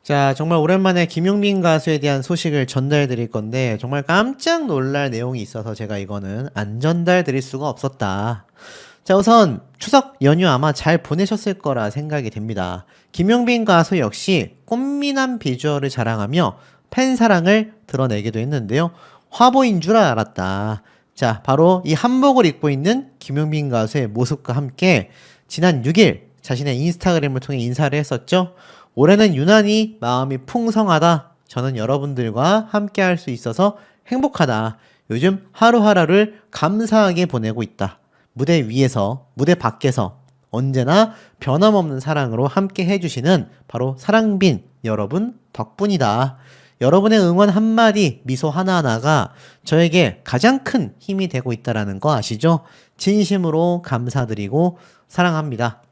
자, 정말 오랜만에 김용민 가수에 대한 소식을 전달해 드릴 건데, 정말 깜짝 놀랄 내용이 있어서 제가 이거는 안 전달 드릴 수가 없었다. 자, 우선 추석 연휴 아마 잘 보내셨을 거라 생각이 됩니다. 김용민 가수 역시 꽃미남 비주얼을 자랑하며 팬 사랑을 드러내기도 했는데요. 화보인 줄 알았다. 자, 바로 이 한복을 입고 있는 김용민 가수의 모습과 함께 지난 6일 자신의 인스타그램을 통해 인사를 했었죠. 올해는 유난히 마음이 풍성하다. 저는 여러분들과 함께 할 수 있어서 행복하다. 요즘 하루하루를 감사하게 보내고 있다. 무대 위에서, 무대 밖에서 언제나 변함없는 사랑으로 함께 해주시는 바로 사랑빈 여러분 덕분이다. 여러분의 응원 한마디, 미소 하나하나가 저에게 가장 큰 힘이 되고 있다는 거 아시죠? 진심으로 감사드리고 사랑합니다.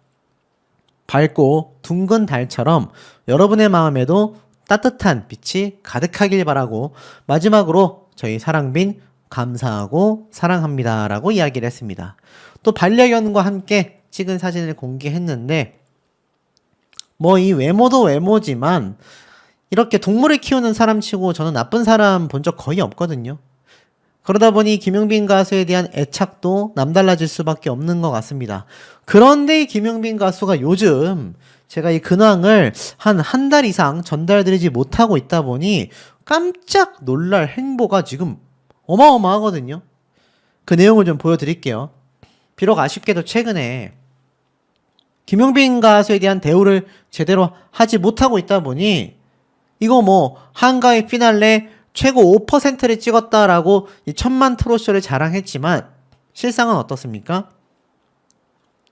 밝고 둥근 달처럼 여러분의 마음에도 따뜻한 빛이 가득하길 바라고 마지막으로 저희 사랑빈 감사하고 사랑합니다 라고 이야기를 했습니다. 또 반려견과 함께 찍은 사진을 공개했는데 뭐 이 외모도 외모지만 이렇게 동물을 키우는 사람치고 저는 나쁜 사람 본 적 거의 없거든요. 그러다 보니 김용민 가수에 대한 애착도 남달라질 수밖에 없는 것 같습니다. 그런데 이 김용민 가수가 요즘 제가 이 근황을 한 달 이상 전달드리지 못하고 있다 보니 깜짝 놀랄 행보가 지금 어마어마하거든요. 그 내용을 좀 보여드릴게요. 비록 아쉽게도 최근에 김용민 가수에 대한 대우를 제대로 하지 못하고 있다 보니 이거 뭐 한가위 피날레 최고 5%를 찍었다라고 이 천만 트롯쇼를 자랑했지만 실상은 어떻습니까?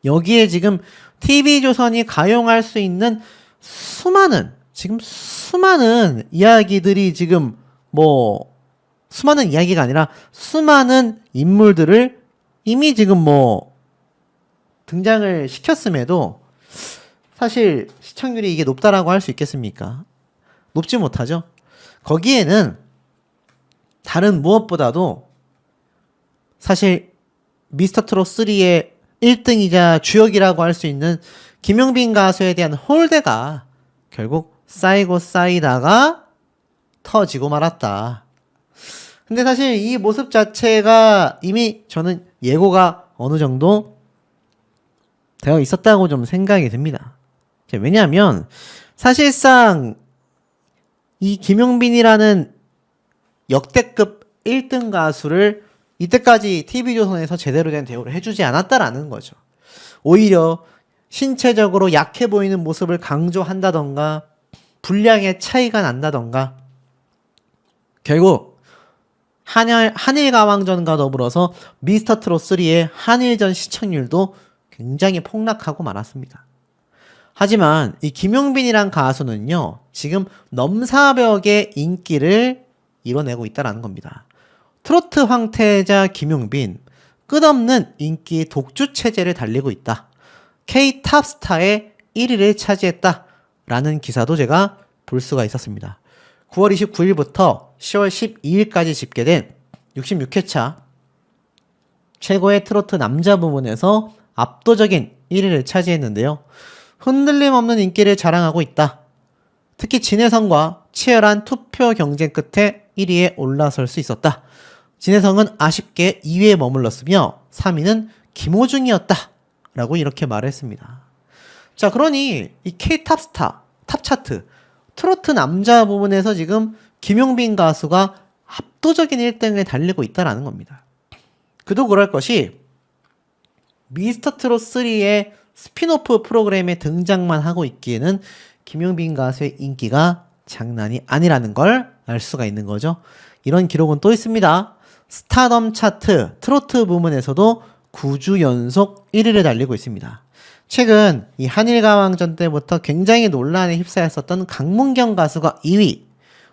여기에 지금 TV조선이 가용할 수 있는 수많은 이야기들이 지금 뭐 수많은 이야기가 아니라 수많은 인물들을 이미 지금 뭐 등장을 시켰음에도 사실 시청률이 이게 높다라고 할 수 있겠습니까? 높지 못하죠. 거기에는 다른 무엇보다도 사실 미스터트롯 3의 1등이자 주역이라고 할 수 있는 김용민 가수에 대한 홀대가 결국 쌓이고 쌓이다가 터지고 말았다. 근데 사실 이 모습 자체가 이미 저는 예고가 어느 정도 되어 있었다고 좀 생각이 듭니다. 왜냐하면 사실상 이 김용민이라는 역대급 1등 가수를 이때까지 TV조선에서 제대로 된 대우를 해주지 않았다라는 거죠. 오히려 신체적으로 약해 보이는 모습을 강조한다던가 분량의 차이가 난다던가 결국 한일가왕전과 더불어서 미스터트롯3의 한일전 시청률도 굉장히 폭락하고 말았습니다. 하지만 이 김용빈이란 가수는요, 지금 넘사벽의 인기를 이뤄내고 있다는 겁니다. 트로트 황태자 김용빈, 끝없는 인기 독주 체제를 달리고 있다. K-탑스타의 1위를 차지했다. 라는 기사도 제가 볼 수가 있었습니다. 9월 29일부터 10월 12일까지 집계된 66회차 최고의 트로트 남자 부문에서 압도적인 1위를 차지했는데요. 흔들림 없는 인기를 자랑하고 있다. 특히 진혜성과 치열한 투표 경쟁 끝에 1위에 올라설 수 있었다. 진혜성은 아쉽게 2위에 머물렀으며 3위는 김호중이었다. 라고 이렇게 말했습니다. 자, 그러니 이 K-탑스타, 탑차트, 트로트 남자 부문에서 지금 김용빈 가수가 압도적인 1등을 달리고 있다는 겁니다. 그도 그럴 것이 미스터트롯3의 스피노프 프로그램에 등장만 하고 있기에는 김용빈 가수의 인기가 장난이 아니라는 걸 알 수가 있는 거죠. 이런 기록은 또 있습니다. 스타덤 차트 트로트 부문에서도 9주 연속 1위를 달리고 있습니다. 최근 이 한일가왕전 때부터 굉장히 논란에 휩싸였었던 강문경 가수가 2위,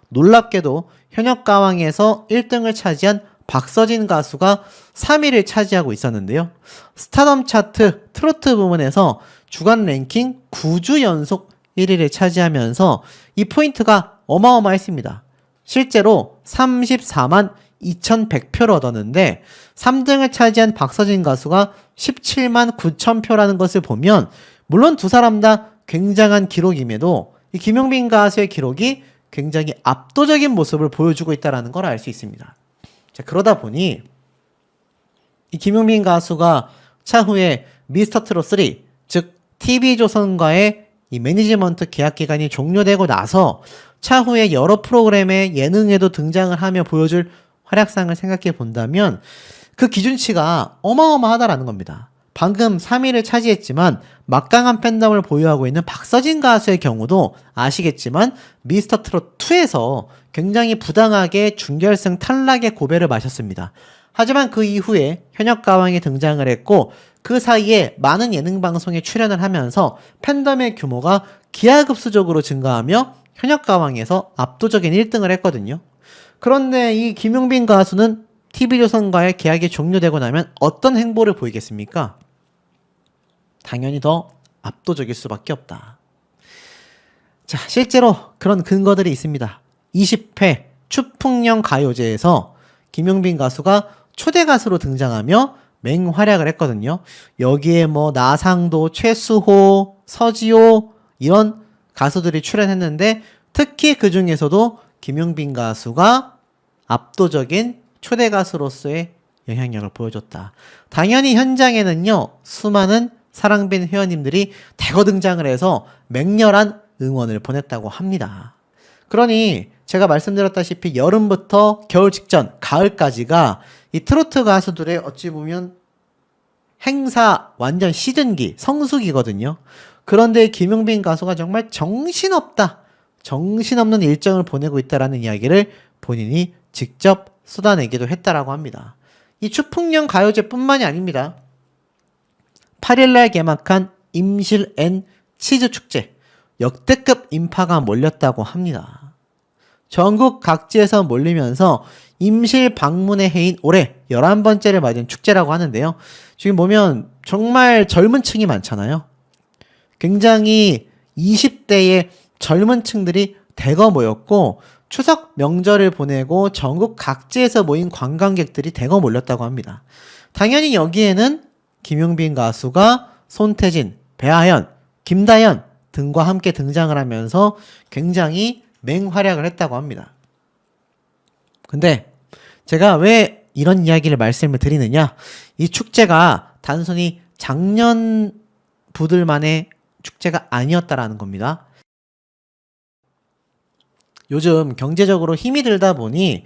놀랍게도 현역가왕에서 1등을 차지한 박서진 가수가 3위를 차지하고 있었는데요. 스타덤 차트 트로트 부문에서 주간 랭킹 9주 연속 1위를 차지하면서 이 포인트가 어마어마했습니다. 실제로 34만 2,100표를 얻었는데 3등을 차지한 박서진 가수가 17만 9천 표라는 것을 보면 물론 두 사람 다 굉장한 기록임에도 이 김용빈 가수의 기록이 굉장히 압도적인 모습을 보여주고 있다는 걸 알 수 있습니다. 자, 그러다 보니 이 김용빈 가수가 차후에 미스터트롯 3, 즉 TV조선과의 이 매니지먼트 계약 기간이 종료되고 나서 차후에 여러 프로그램의 예능에도 등장을 하며 보여줄 활약상을 생각해 본다면 그 기준치가 어마어마하다라는 겁니다. 방금 3위를 차지했지만 막강한 팬덤을 보유하고 있는 박서진 가수의 경우도 아시겠지만 미스터트롯 2에서 굉장히 부당하게 준결승 탈락의 고배를 마셨습니다. 하지만 그 이후에 현역가왕이 등장을 했고 그 사이에 많은 예능방송에 출연을 하면서 팬덤의 규모가 기하급수적으로 증가하며 현역가왕에서 압도적인 1등을 했거든요. 그런데 이 김용빈 가수는 TV조선과의 계약이 종료되고 나면 어떤 행보를 보이겠습니까? 당연히 더 압도적일 수밖에 없다. 자, 실제로 그런 근거들이 있습니다. 20회 추풍령 가요제에서 김용빈 가수가 초대 가수로 등장하며 맹활약을 했거든요. 여기에 뭐 나상도, 최수호, 서지호 이런 가수들이 출연했는데 특히 그 중에서도 김용빈 가수가 압도적인 초대 가수로서의 영향력을 보여줬다. 당연히 현장에는요, 수많은 사랑빈 회원님들이 대거 등장을 해서 맹렬한 응원을 보냈다고 합니다. 그러니 제가 말씀드렸다시피 여름부터 겨울 직전, 가을까지가 이 트로트 가수들의 어찌 보면 행사 완전 시즌기, 성수기거든요. 그런데 김용빈 가수가 정말 정신없는 일정을 보내고 있다라는 이야기를 본인이 직접 쏟아내기도 했다라고 합니다. 이 추풍령 가요제뿐만이 아닙니다. 8일날 개막한 임실 앤 치즈 축제, 역대급 인파가 몰렸다고 합니다. 전국 각지에서 몰리면서 임실 방문의 해인 올해 11번째를 맞은 축제라고 하는데요. 지금 보면 정말 젊은 층이 많잖아요. 굉장히 20대의 젊은 층들이 대거 모였고 추석 명절을 보내고 전국 각지에서 모인 관광객들이 대거 몰렸다고 합니다. 당연히 여기에는 김용빈 가수가 손태진, 배아현, 김다현 등과 함께 등장을 하면서 굉장히 맹활약을 했다고 합니다. 근데 제가 왜 이런 이야기를 말씀을 드리느냐? 이 축제가 단순히 장년 부들만의 축제가 아니었다라는 겁니다. 요즘 경제적으로 힘이 들다 보니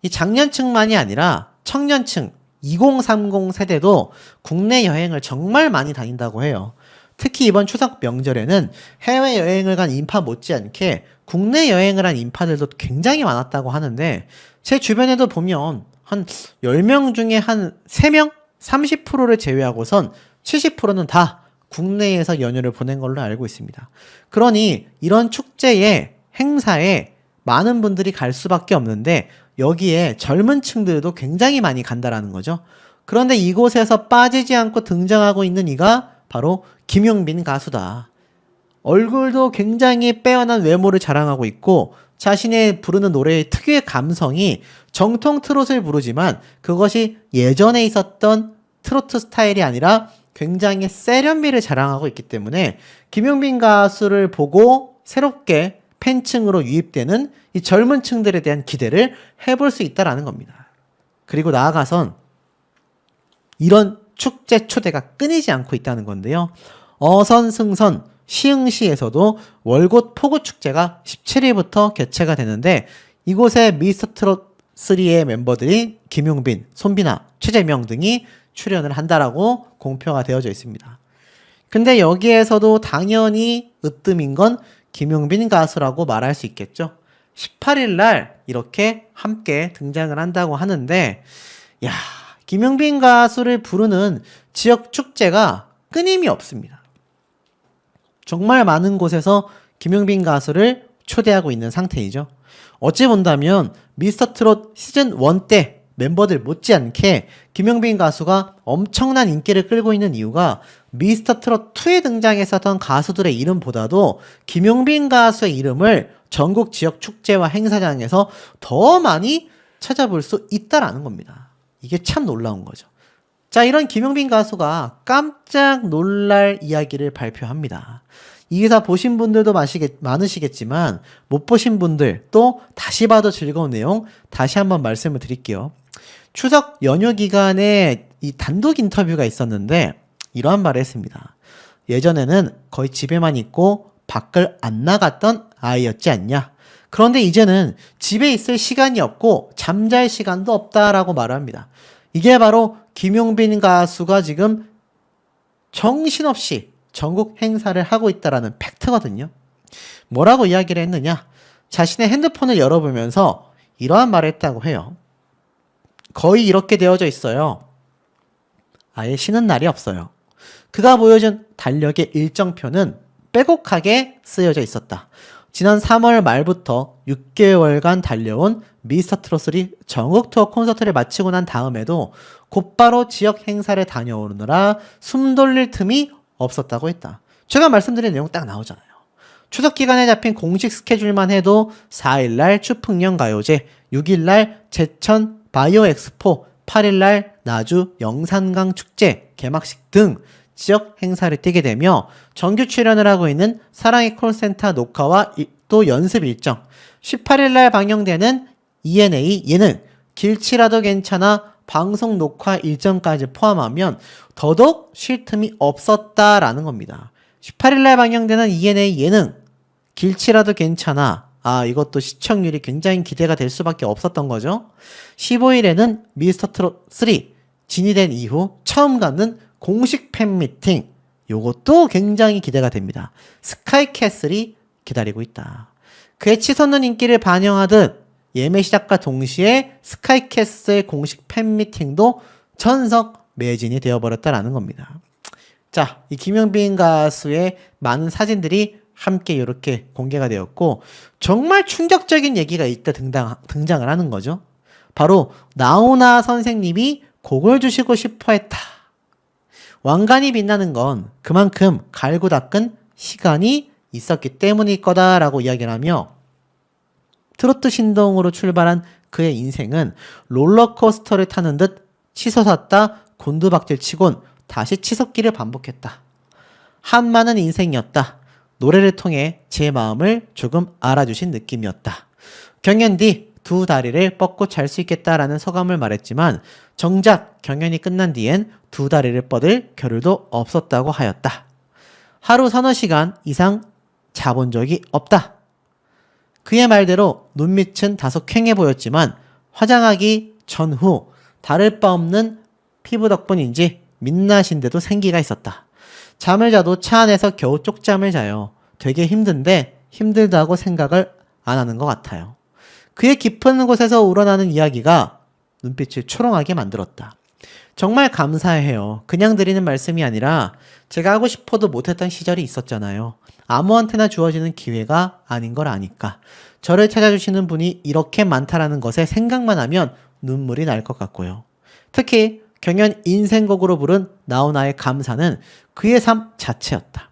이 장년층만이 아니라 청년층, 2030 세대도 국내 여행을 정말 많이 다닌다고 해요. 특히 이번 추석 명절에는 해외여행을 간 인파 못지않게 국내 여행을 한 인파들도 굉장히 많았다고 하는데 제 주변에도 보면 한 10명 중에 한 3명? 30%를 제외하고선 70%는 다 국내에서 연휴를 보낸 걸로 알고 있습니다. 그러니 이런 축제에 행사에 많은 분들이 갈 수밖에 없는데 여기에 젊은 층들도 굉장히 많이 간다라는 거죠. 그런데 이곳에서 빠지지 않고 등장하고 있는 이가 바로 김용빈 가수다. 얼굴도 굉장히 빼어난 외모를 자랑하고 있고 자신의 부르는 노래의 특유의 감성이 정통 트롯을 부르지만 그것이 예전에 있었던 트로트 스타일이 아니라 굉장히 세련미를 자랑하고 있기 때문에 김용빈 가수를 보고 새롭게 팬층으로 유입되는 이 젊은 층들에 대한 기대를 해볼 수 있다라는 겁니다. 그리고 나아가선 이런 축제 초대가 끊이지 않고 있다는 건데요. 어선승선 시흥시에서도 월곶 포구축제가 17일부터 개최가 되는데 이곳에 미스터트롯 3의 멤버들이 김용빈, 손비나, 최재명 등이 출연을 한다라고 공표가 되어져 있습니다. 근데 여기에서도 당연히 으뜸인 건 김용빈 가수라고 말할 수 있겠죠. 18일 날 이렇게 함께 등장을 한다고 하는데 야, 김용빈 가수를 부르는 지역 축제가 끊임이 없습니다. 정말 많은 곳에서 김용빈 가수를 초대하고 있는 상태이죠. 어찌 본다면 미스터트롯 시즌 1 때 멤버들 못지않게 김용빈 가수가 엄청난 인기를 끌고 있는 이유가 미스터트롯 2에 등장했었던 가수들의 이름보다도 김용빈 가수의 이름을 전국 지역 축제와 행사장에서 더 많이 찾아볼 수 있다라는 겁니다. 이게 참 놀라운 거죠. 자, 이런 김용빈 가수가 깜짝 놀랄 이야기를 발표합니다. 이 기사 보신 분들도 많으시겠지만 못 보신 분들 또 다시 봐도 즐거운 내용 다시 한번 말씀을 드릴게요. 추석 연휴 기간에 이 단독 인터뷰가 있었는데 이러한 말을 했습니다. 예전에는 거의 집에만 있고 밖을 안 나갔던 아이였지 않냐. 그런데 이제는 집에 있을 시간이 없고 잠잘 시간도 없다라고 말을 합니다. 이게 바로 김용빈 가수가 지금 정신없이 전국 행사를 하고 있다라는 팩트거든요. 뭐라고 이야기를 했느냐? 자신의 핸드폰을 열어보면서 이러한 말을 했다고 해요. 거의 이렇게 되어져 있어요. 아예 쉬는 날이 없어요. 그가 보여준 달력의 일정표는 빼곡하게 쓰여져 있었다. 지난 3월 말부터 6개월간 달려온 미스터트롯3 전국 투어 콘서트를 마치고 난 다음에도 곧바로 지역 행사를 다녀오느라 숨 돌릴 틈이 없었다고 했다. 제가 말씀드린 내용 딱 나오잖아요. 추석 기간에 잡힌 공식 스케줄만 해도 4일날 추풍령 가요제, 6일날 제천 바이오 엑스포, 8일날 나주 영산강 축제 개막식 등 지역 행사를 뛰게 되며 정규 출연을 하고 있는 사랑의 콜센터 녹화와 또 연습 일정, 18일날 방영되는 ENA 예능 길치라도 괜찮아 방송 녹화 일정까지 포함하면 더더욱 쉴 틈이 없었다라는 겁니다. 18일날 방영되는 ENA 예능 길치라도 괜찮아, 이것도 시청률이 굉장히 기대가 될 수밖에 없었던 거죠. 15일에는 미스터트롯3 진이 된 이후 처음 갖는 공식 팬미팅, 요것도 굉장히 기대가 됩니다. 스카이캐슬이 기다리고 있다. 그의 치솟는 인기를 반영하듯 예매 시작과 동시에 스카이캐슬 공식 팬미팅도 전석 매진이 되어버렸다라는 겁니다. 자, 이 김용빈 가수의 많은 사진들이 함께 이렇게 공개가 되었고 정말 충격적인 얘기가 이때 등장을 하는 거죠. 바로 나훈아 선생님이 곡을 주시고 싶어 했다. 왕관이 빛나는 건 그만큼 갈고 닦은 시간이 있었기 때문일 거다라고 이야기를 하며 트로트 신동으로 출발한 그의 인생은 롤러코스터를 타는 듯 치솟았다 곤두박질 치곤 다시 치솟기를 반복했다. 한많은 인생이었다. 노래를 통해 제 마음을 조금 알아주신 느낌이었다. 경연 뒤 두 다리를 뻗고 잘 수 있겠다라는 소감을 말했지만 정작 경연이 끝난 뒤엔 두 다리를 뻗을 겨를도 없었다고 하였다. 하루 서너 시간 이상 자본 적이 없다. 그의 말대로 눈밑은 다소 퀭해 보였지만 화장하기 전후 다를 바 없는 피부 덕분인지 민낯인데도 생기가 있었다. 잠을 자도 차 안에서 겨우 쪽잠을 자요. 되게 힘든데 힘들다고 생각을 안 하는 것 같아요. 그의 깊은 곳에서 우러나는 이야기가 눈빛을 초롱하게 만들었다. 정말 감사해요. 그냥 드리는 말씀이 아니라 제가 하고 싶어도 못했던 시절이 있었잖아요. 아무한테나 주어지는 기회가 아닌 걸 아니까. 저를 찾아주시는 분이 이렇게 많다라는 것에 생각만 하면 눈물이 날 것 같고요. 특히 경연 인생곡으로 부른 나훈아의 감사는 그의 삶 자체였다.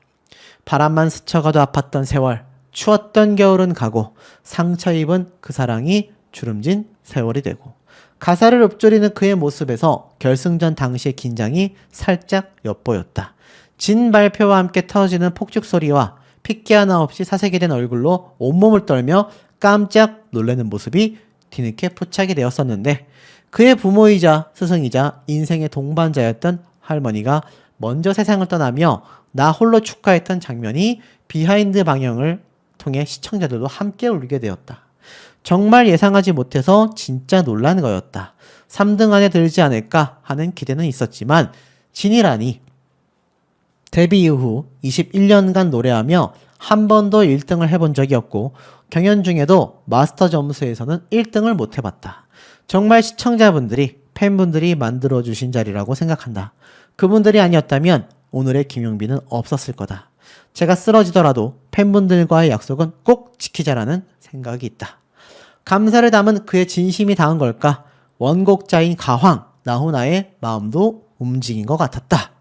바람만 스쳐가도 아팠던 세월, 추웠던 겨울은 가고 상처 입은 그 사랑이 주름진 세월이 되고 가사를 읊조리는 그의 모습에서 결승전 당시의 긴장이 살짝 엿보였다. 진 발표와 함께 터지는 폭죽 소리와 핏기 하나 없이 사색이 된 얼굴로 온몸을 떨며 깜짝 놀라는 모습이 뒤늦게 포착이 되었었는데 그의 부모이자 스승이자 인생의 동반자였던 할머니가 먼저 세상을 떠나며 나 홀로 축하했던 장면이 비하인드 방영을 통해 시청자들도 함께 울게 되었다. 정말 예상하지 못해서 진짜 놀란 거였다. 3등 안에 들지 않을까 하는 기대는 있었지만 진이라니 데뷔 이후 21년간 노래하며 한 번도 1등을 해본 적이 없고 경연 중에도 마스터 점수에서는 1등을 못 해봤다. 정말 시청자분들이 팬분들이 만들어주신 자리라고 생각한다. 그분들이 아니었다면 오늘의 김용빈은 없었을 거다. 제가 쓰러지더라도 팬분들과의 약속은 꼭 지키자라는 생각이 있다. 감사를 담은 그의 진심이 닿은 걸까? 원곡자인 가황, 나훈아의 마음도 움직인 것 같았다.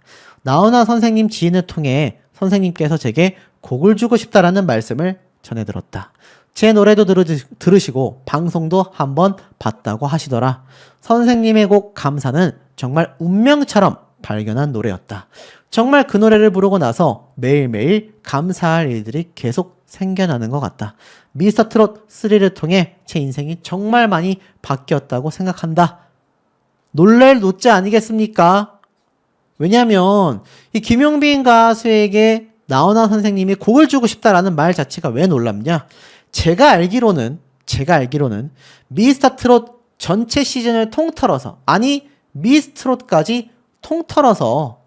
나훈아 선생님 지인을 통해 선생님께서 제게 곡을 주고 싶다라는 말씀을 전해들었다. 제 노래도 들으시고 방송도 한번 봤다고 하시더라. 선생님의 곡 감사는 정말 운명처럼 발견한 노래였다. 정말 그 노래를 부르고 나서 매일매일 감사할 일들이 계속 생겨나는 것 같다. 미스터 트롯 3를 통해 제 인생이 정말 많이 바뀌었다고 생각한다. 놀랄 노자 아니겠습니까? 왜냐면 이 김용빈 가수에게 나훈아 선생님이 곡을 주고 싶다라는 말 자체가 왜 놀랍냐? 제가 알기로는 미스터 트롯 전체 시즌을 통틀어서, 아니 미스트롯까지 통틀어서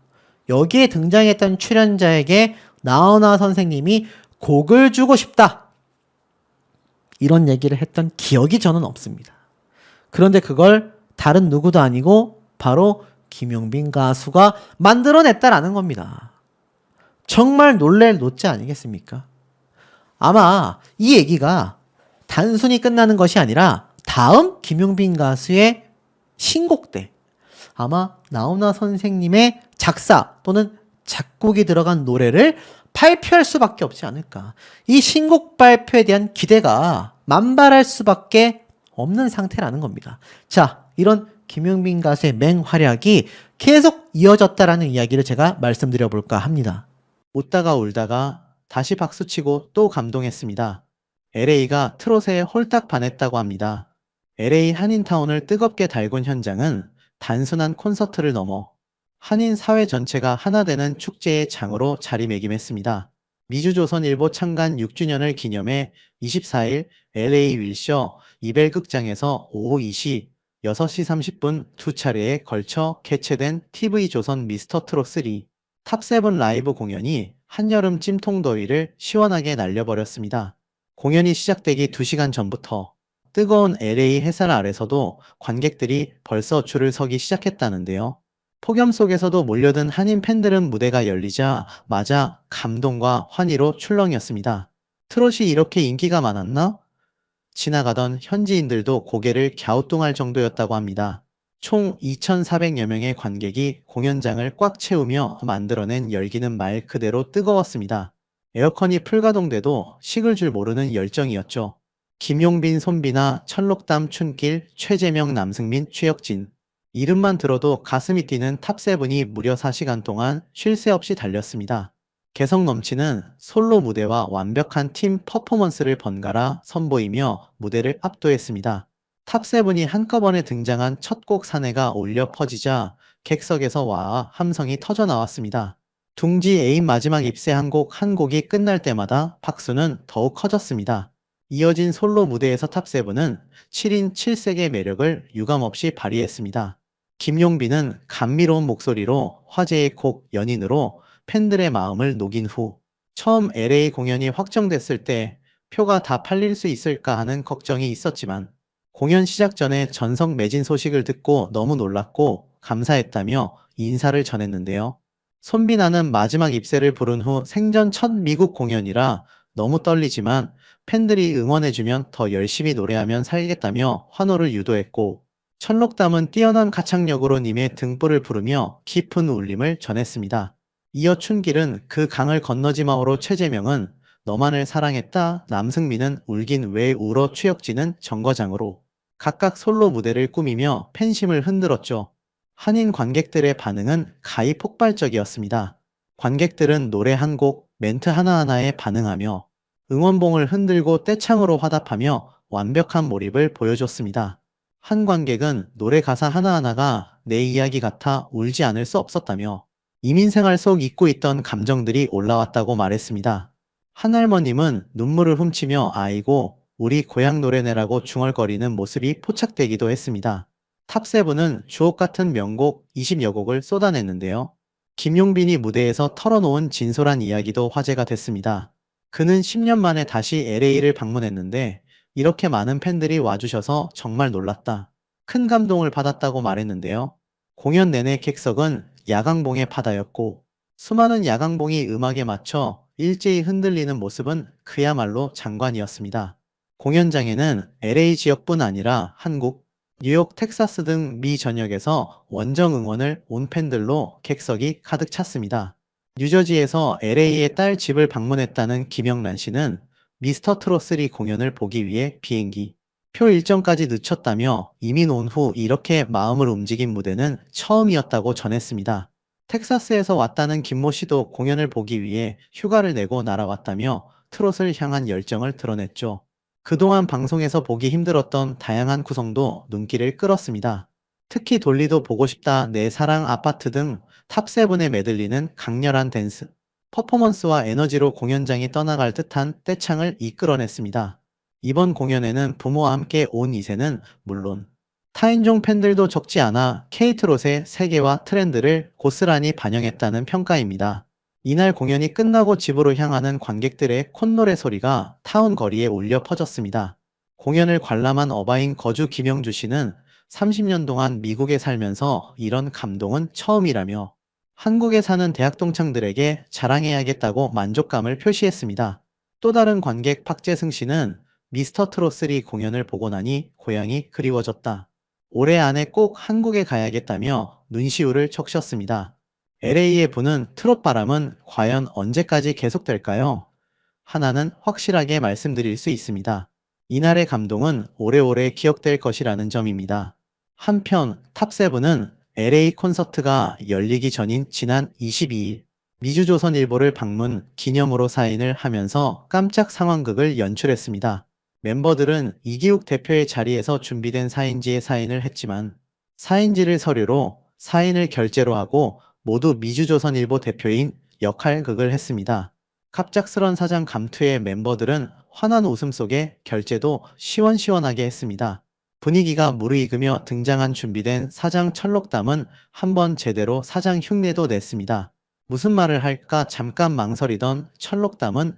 여기에 등장했던 출연자에게 나훈아 선생님이 곡을 주고 싶다, 이런 얘기를 했던 기억이 저는 없습니다. 그런데 그걸 다른 누구도 아니고 바로 김용빈 가수가 만들어냈다라는 겁니다. 정말 놀랄 노자 아니겠습니까? 아마 이 얘기가 단순히 끝나는 것이 아니라 다음 김용빈 가수의 신곡 때 아마 나훈아 선생님의 작사 또는 작곡이 들어간 노래를 발표할 수밖에 없지 않을까. 이 신곡 발표에 대한 기대가 만발할 수밖에 없는 상태라는 겁니다. 자, 이런 김용빈 가수의 맹활약이 계속 이어졌다라는 이야기를 제가 말씀드려 볼까 합니다. 웃다가 울다가 다시 박수치고 또 감동했습니다. LA가 트롯에 홀딱 반했다고 합니다. LA 한인타운을 뜨겁게 달군 현장은 단순한 콘서트를 넘어 한인 사회 전체가 하나 되는 축제의 장으로 자리매김했습니다. 미주조선일보 창간 6주년을 기념해 24일 LA 윌셔 이벨극장에서 오후 2시, 6시 30분 두 차례에 걸쳐 개최된 TV조선 미스터 트롯 3 탑7 라이브 공연이 한여름 찜통더위를 시원하게 날려버렸습니다. 공연이 시작되기 2시간 전부터 뜨거운 LA 햇살 아래서도 관객들이 벌써 줄을 서기 시작했다는데요. 폭염 속에서도 몰려든 한인 팬들은 무대가 열리자마자 감동과 환희로 출렁이었습니다. 트롯이 이렇게 인기가 많았나? 지나가던 현지인들도 고개를 갸우뚱할 정도였다고 합니다. 총 2,400여 명의 관객이 공연장을 꽉 채우며 만들어낸 열기는 말 그대로 뜨거웠습니다. 에어컨이 풀가동돼도 식을 줄 모르는 열정이었죠. 김용빈, 손비나, 철록담, 춘길, 최재명, 남승민, 최혁진. 이름만 들어도 가슴이 뛰는 탑7이 무려 4시간 동안 쉴 새 없이 달렸습니다. 개성 넘치는 솔로 무대와 완벽한 팀 퍼포먼스를 번갈아 선보이며 무대를 압도했습니다. 탑7이 한꺼번에 등장한 첫 곡 사내가 울려 퍼지자 객석에서 와 함성이 터져 나왔습니다. 둥지 애인 마지막 입새 한 곡이 끝날 때마다 박수는 더욱 커졌습니다. 이어진 솔로 무대에서 탑7은 7인 7색의 매력을 유감없이 발휘했습니다. 김용빈은 감미로운 목소리로 화제의 곡 연인으로 팬들의 마음을 녹인 후 처음 LA 공연이 확정됐을 때 표가 다 팔릴 수 있을까 하는 걱정이 있었지만 공연 시작 전에 전석 매진 소식을 듣고 너무 놀랐고 감사했다며 인사를 전했는데요. 손비나는 마지막 입새를 부른 후 생전 첫 미국 공연이라 너무 떨리지만 팬들이 응원해주면 더 열심히 노래하면 살겠다며 환호를 유도했고, 철록담은 뛰어난 가창력으로 님의 등불을 부르며 깊은 울림을 전했습니다. 이어 춘길은 그 강을 건너지 마오로 최재명은 너만을 사랑했다, 남승민은 울긴 왜 울어, 최혁진은 정거장으로 각각 솔로 무대를 꾸미며 팬심을 흔들었죠. 한인 관객들의 반응은 가히 폭발적이었습니다. 관객들은 노래 한 곡, 멘트 하나하나에 반응하며 응원봉을 흔들고 떼창으로 화답하며 완벽한 몰입을 보여줬습니다. 한 관객은 노래 가사 하나하나가 내 이야기 같아 울지 않을 수 없었다며 이민생활 속 잊고 있던 감정들이 올라왔다고 말했습니다. 한 할머님은 눈물을 훔치며 아이고 우리 고향 노래네라고 중얼거리는 모습이 포착되기도 했습니다. 탑7은 주옥같은 명곡 20여 곡을 쏟아냈는데요. 김용빈이 무대에서 털어놓은 진솔한 이야기도 화제가 됐습니다. 그는 10년 만에 다시 LA를 방문했는데 이렇게 많은 팬들이 와주셔서 정말 놀랐다. 큰 감동을 받았다고 말했는데요. 공연 내내 객석은 야광봉의 바다였고 수많은 야광봉이 음악에 맞춰 일제히 흔들리는 모습은 그야말로 장관이었습니다. 공연장에는 LA 지역뿐 아니라 한국, 뉴욕, 텍사스 등 미 전역에서 원정 응원을 온 팬들로 객석이 가득 찼습니다. 뉴저지에서 LA의 딸 집을 방문했다는 김영란 씨는 미스터 트롯 3 공연을 보기 위해 비행기, 표 일정까지 늦췄다며 이민 온 후 이렇게 마음을 움직인 무대는 처음이었다고 전했습니다. 텍사스에서 왔다는 김모 씨도 공연을 보기 위해 휴가를 내고 날아왔다며 트롯을 향한 열정을 드러냈죠. 그동안 방송에서 보기 힘들었던 다양한 구성도 눈길을 끌었습니다. 특히 돌리도 보고 싶다, 내 사랑 아파트 등 탑세븐의 메들리는 강렬한 댄스, 퍼포먼스와 에너지로 공연장이 떠나갈 듯한 떼창을 이끌어냈습니다. 이번 공연에는 부모와 함께 온 2세는 물론 타인종 팬들도 적지 않아 케이트롯의 세계와 트렌드를 고스란히 반영했다는 평가입니다. 이날 공연이 끝나고 집으로 향하는 관객들의 콧노래 소리가 타운 거리에 울려 퍼졌습니다. 공연을 관람한 어바인 거주 김영주 씨는 30년 동안 미국에 살면서 이런 감동은 처음이라며 한국에 사는 대학 동창들에게 자랑해야겠다고 만족감을 표시했습니다. 또 다른 관객 박재승 씨는 미스터 트롯3 공연을 보고 나니 고향이 그리워졌다. 올해 안에 꼭 한국에 가야겠다며 눈시울을 적셨습니다. LA에 부는 트롯 바람은 과연 언제까지 계속될까요? 하나는 확실하게 말씀드릴 수 있습니다. 이날의 감동은 오래오래 기억될 것이라는 점입니다. 한편 탑세븐은 LA 콘서트가 열리기 전인 지난 22일 미주조선일보를 방문 기념으로 사인을 하면서 깜짝 상황극을 연출했습니다. 멤버들은 이기욱 대표의 자리에서 준비된 사인지에 사인을 했지만 사인지를 서류로 사인을 결제로 하고 모두 미주조선일보 대표인 역할극을 했습니다. 갑작스런 사장 감투의 멤버들은 환한 웃음 속에 결제도 시원시원하게 했습니다. 분위기가 무르익으며 등장한 준비된 사장 철록담은 한번 제대로 사장 흉내도 냈습니다. 무슨 말을 할까 잠깐 망설이던 철록담은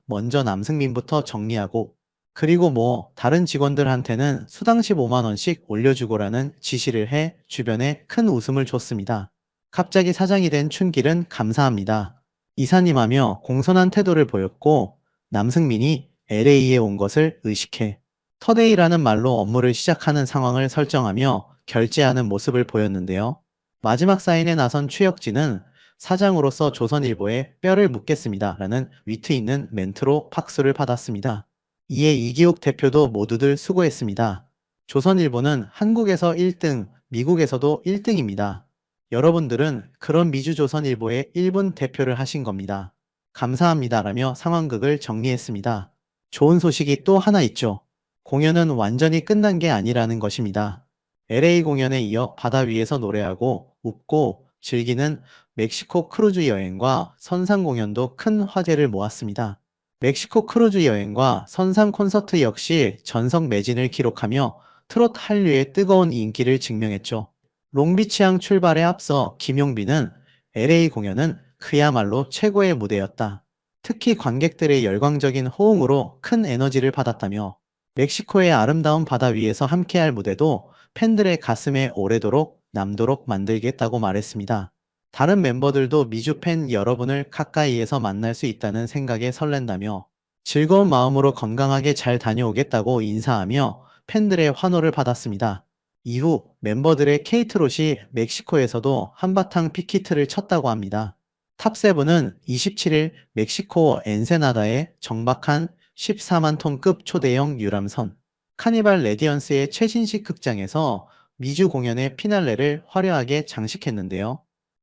먼저 남승민부터 정리하고 그리고 다른 직원들한테는 수당 15만 원씩 올려주고라는 지시를 해 주변에 큰 웃음을 줬습니다. 갑자기 사장이 된 춘길은 감사합니다. 이사님하며 공손한 태도를 보였고 남승민이 LA에 온 것을 의식해 터데이라는 말로 업무를 시작하는 상황을 설정하며 결제하는 모습을 보였는데요. 마지막 사인에 나선 최혁진은 사장으로서 조선일보에 뼈를 묻겠습니다. 라는 위트 있는 멘트로 박수를 받았습니다. 이에 이기욱 대표도 모두들 수고했습니다. 조선일보는 한국에서 1등, 미국에서도 1등입니다. 여러분들은 그런 미주조선일보의 1분 대표를 하신 겁니다. 감사합니다라며 상황극을 정리했습니다. 좋은 소식이 또 하나 있죠. 공연은 완전히 끝난 게 아니라는 것입니다. LA 공연에 이어 바다 위에서 노래하고 웃고 즐기는 멕시코 크루즈 여행과 선상 공연도 큰 화제를 모았습니다. 멕시코 크루즈 여행과 선상 콘서트 역시 전석 매진을 기록하며 트롯 한류의 뜨거운 인기를 증명했죠. 롱비치항 출발에 앞서 김용빈은 LA 공연은 그야말로 최고의 무대였다. 특히 관객들의 열광적인 호응으로 큰 에너지를 받았다며 멕시코의 아름다운 바다 위에서 함께할 무대도 팬들의 가슴에 오래도록 남도록 만들겠다고 말했습니다. 다른 멤버들도 미주 팬 여러분을 가까이에서 만날 수 있다는 생각에 설렌다며 즐거운 마음으로 건강하게 잘 다녀오겠다고 인사하며 팬들의 환호를 받았습니다. 이후 멤버들의 케이트롯이 멕시코에서도 한바탕 픽히트를 쳤다고 합니다. 탑세븐은 27일 멕시코 엔세나다에 정박한 14만 톤급 초대형 유람선 카니발 레디언스의 최신식 극장에서 미주 공연의 피날레를 화려하게 장식했는데요.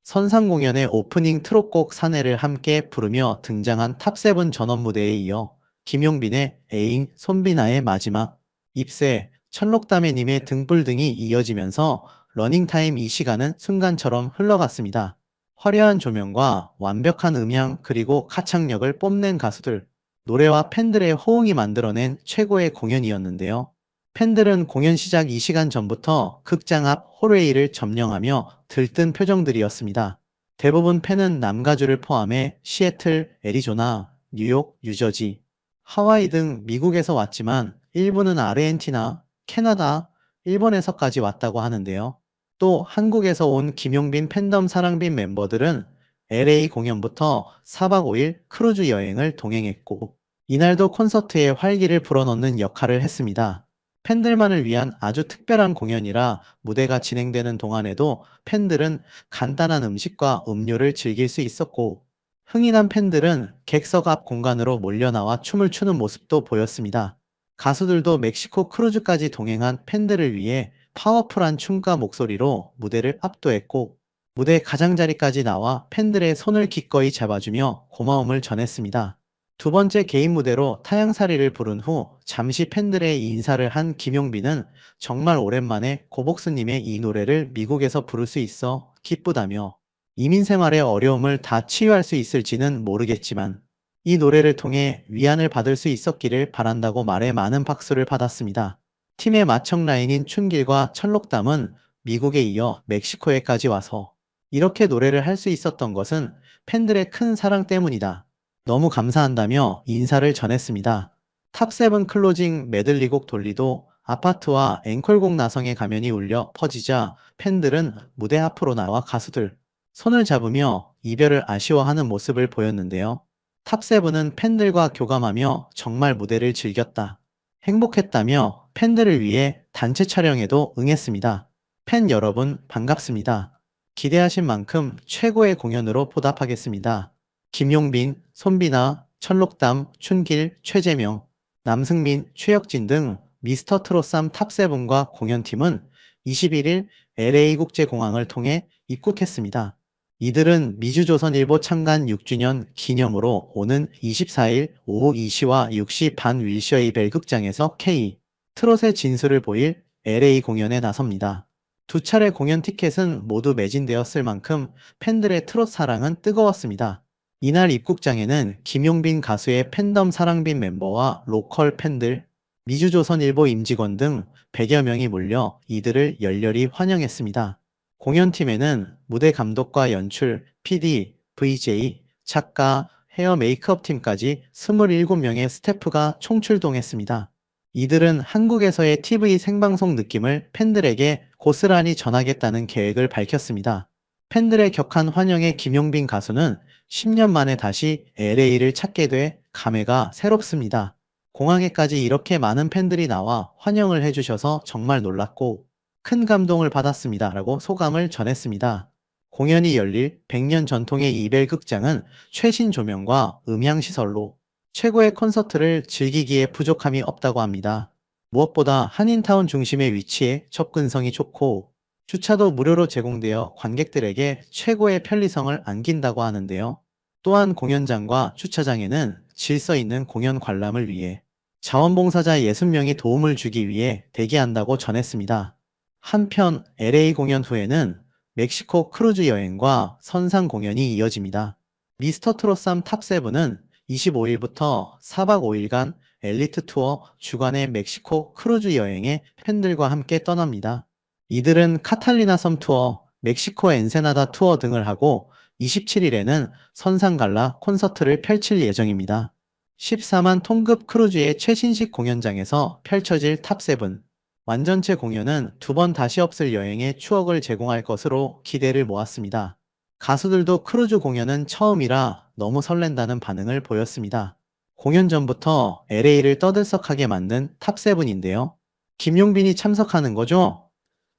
선상 공연의 오프닝 트롯곡 사내를 함께 부르며 등장한 탑세븐 전원 무대에 이어 김용빈의 애인 손비나의 마지막 입새 철록다매님의 등불 등이 이어지면서 러닝타임 이 시간은 순간처럼 흘러갔습니다. 화려한 조명과 완벽한 음향 그리고 가창력을 뽐낸 가수들, 노래와 팬들의 호응이 만들어낸 최고의 공연이었는데요. 팬들은 공연 시작 2시간 전부터 극장 앞 홀웨이를 점령하며 들뜬 표정들이었습니다. 대부분 팬은 남가주를 포함해 시애틀, 애리조나, 뉴욕, 뉴저지, 하와이 등 미국에서 왔지만 일부는 아르헨티나, 캐나다, 일본에서까지 왔다고 하는데요. 또 한국에서 온 김용빈 팬덤 사랑빈 멤버들은 LA 공연부터 4박 5일 크루즈 여행을 동행했고 이날도 콘서트에 활기를 불어넣는 역할을 했습니다. 팬들만을 위한 아주 특별한 공연이라 무대가 진행되는 동안에도 팬들은 간단한 음식과 음료를 즐길 수 있었고 흥이 난 팬들은 객석 앞 공간으로 몰려나와 춤을 추는 모습도 보였습니다. 가수들도 멕시코 크루즈까지 동행한 팬들을 위해 파워풀한 춤과 목소리로 무대를 압도했고 무대 가장자리까지 나와 팬들의 손을 기꺼이 잡아주며 고마움을 전했습니다. 두 번째 개인 무대로 타양사리를 부른 후 잠시 팬들의 인사를 한 김용빈은 정말 오랜만에 고복스님의 이 노래를 미국에서 부를 수 있어 기쁘다며 이민 생활의 어려움을 다 치유할 수 있을지는 모르겠지만 이 노래를 통해 위안을 받을 수 있었기를 바란다고 말해 많은 박수를 받았습니다. 팀의 마청 라인인 춘길과 철록담은 미국에 이어 멕시코에까지 와서 이렇게 노래를 할 수 있었던 것은 팬들의 큰 사랑 때문이다. 너무 감사한다며 인사를 전했습니다. 탑세븐 클로징 메들리곡 돌리도 아파트와 앵콜곡 나성의 가면이 울려 퍼지자 팬들은 무대 앞으로 나와 가수들 손을 잡으며 이별을 아쉬워하는 모습을 보였는데요. 탑세븐은 팬들과 교감하며 정말 무대를 즐겼다. 행복했다며 팬들을 위해 단체 촬영에도 응했습니다. 팬 여러분 반갑습니다. 기대하신 만큼 최고의 공연으로 보답하겠습니다. 김용빈, 손비나, 철록담, 춘길, 최재명, 남승민, 최혁진 등 미스터 트롯3 탑세븐과 공연팀은 21일 LA국제공항을 통해 입국했습니다. 이들은 미주조선일보 창간 6주년 기념으로 오는 24일 오후 2시와 6시 반 윌셔이벨 극장에서 K 트롯의 진수를 보일 LA 공연에 나섭니다. 두 차례 공연 티켓은 모두 매진되었을 만큼 팬들의 트롯 사랑은 뜨거웠습니다. 이날 입국장에는 김용빈 가수의 팬덤 사랑빈 멤버와 로컬 팬들, 미주조선일보 임직원 등 100여 명이 몰려 이들을 열렬히 환영했습니다. 공연팀에는 무대 감독과 연출, PD, VJ, 작가, 헤어 메이크업 팀까지 27명의 스태프가 총출동했습니다. 이들은 한국에서의 TV 생방송 느낌을 팬들에게 고스란히 전하겠다는 계획을 밝혔습니다. 팬들의 격한 환영에 김용빈 가수는 10년 만에 다시 LA를 찾게 돼 감회가 새롭습니다. 공항에까지 이렇게 많은 팬들이 나와 환영을 해주셔서 정말 놀랐고 큰 감동을 받았습니다. 라고 소감을 전했습니다. 공연이 열릴 100년 전통의 이벨 극장은 최신 조명과 음향시설로 최고의 콘서트를 즐기기에 부족함이 없다고 합니다. 무엇보다 한인타운 중심에 위치해 접근성이 좋고 주차도 무료로 제공되어 관객들에게 최고의 편리성을 안긴다고 하는데요. 또한 공연장과 주차장에는 질서 있는 공연 관람을 위해 자원봉사자 60명이 도움을 주기 위해 대기한다고 전했습니다. 한편 LA 공연 후에는 멕시코 크루즈 여행과 선상 공연이 이어집니다. 미스터 트롯3 탑세븐은 25일부터 4박 5일간 엘리트 투어 주간의 멕시코 크루즈 여행에 팬들과 함께 떠납니다. 이들은 카탈리나 섬 투어, 멕시코 엔세나다 투어 등을 하고 27일에는 선상갈라 콘서트를 펼칠 예정입니다. 14만 톤급 크루즈의 최신식 공연장에서 펼쳐질 탑세븐 완전체 공연은 두 번 다시 없을 여행의 추억을 제공할 것으로 기대를 모았습니다. 가수들도 크루즈 공연은 처음이라 너무 설렌다는 반응을 보였습니다. 공연 전부터 LA를 떠들썩하게 만든 탑세븐인데요. 김용빈이 참석하는 거죠?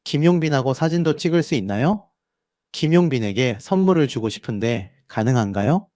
김용빈하고 사진도 찍을 수 있나요? 김용빈에게 선물을 주고 싶은데 가능한가요?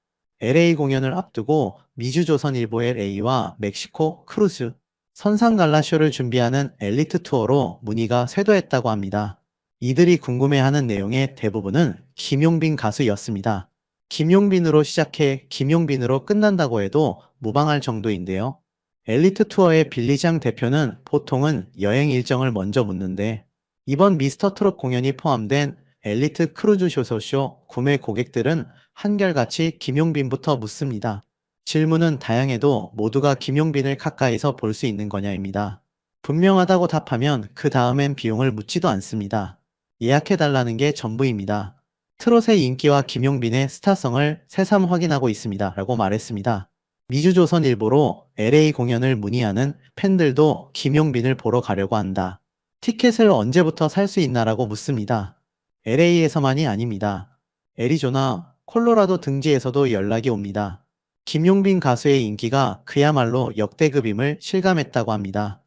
LA 공연을 앞두고 미주조선일보 LA와 멕시코 크루즈, 선상갈라쇼를 준비하는 엘리트 투어로 문의가 쇄도했다고 합니다. 이들이 궁금해하는 내용의 대부분은 김용빈 가수였습니다. 김용빈으로 시작해 김용빈으로 끝난다고 해도 무방할 정도인데요. 엘리트 투어의 빌리장 대표는 보통은 여행 일정을 먼저 묻는데 이번 미스터 트롯 공연이 포함된 엘리트 크루즈 쇼소쇼 구매 고객들은 한결같이 김용빈부터 묻습니다. 질문은 다양해도 모두가 김용빈을 가까이서 볼 수 있는 거냐입니다. 분명하다고 답하면 그 다음엔 비용을 묻지도 않습니다. 예약해달라는 게 전부입니다. 트롯의 인기와 김용빈의 스타성을 새삼 확인하고 있습니다. 라고 말했습니다. 미주조선일보로 LA 공연을 문의하는 팬들도 김용빈을 보러 가려고 한다. 티켓을 언제부터 살 수 있나라고 묻습니다. LA에서만이 아닙니다. 애리조나, 콜로라도 등지에서도 연락이 옵니다. 김용빈 가수의 인기가 그야말로 역대급임을 실감했다고 합니다.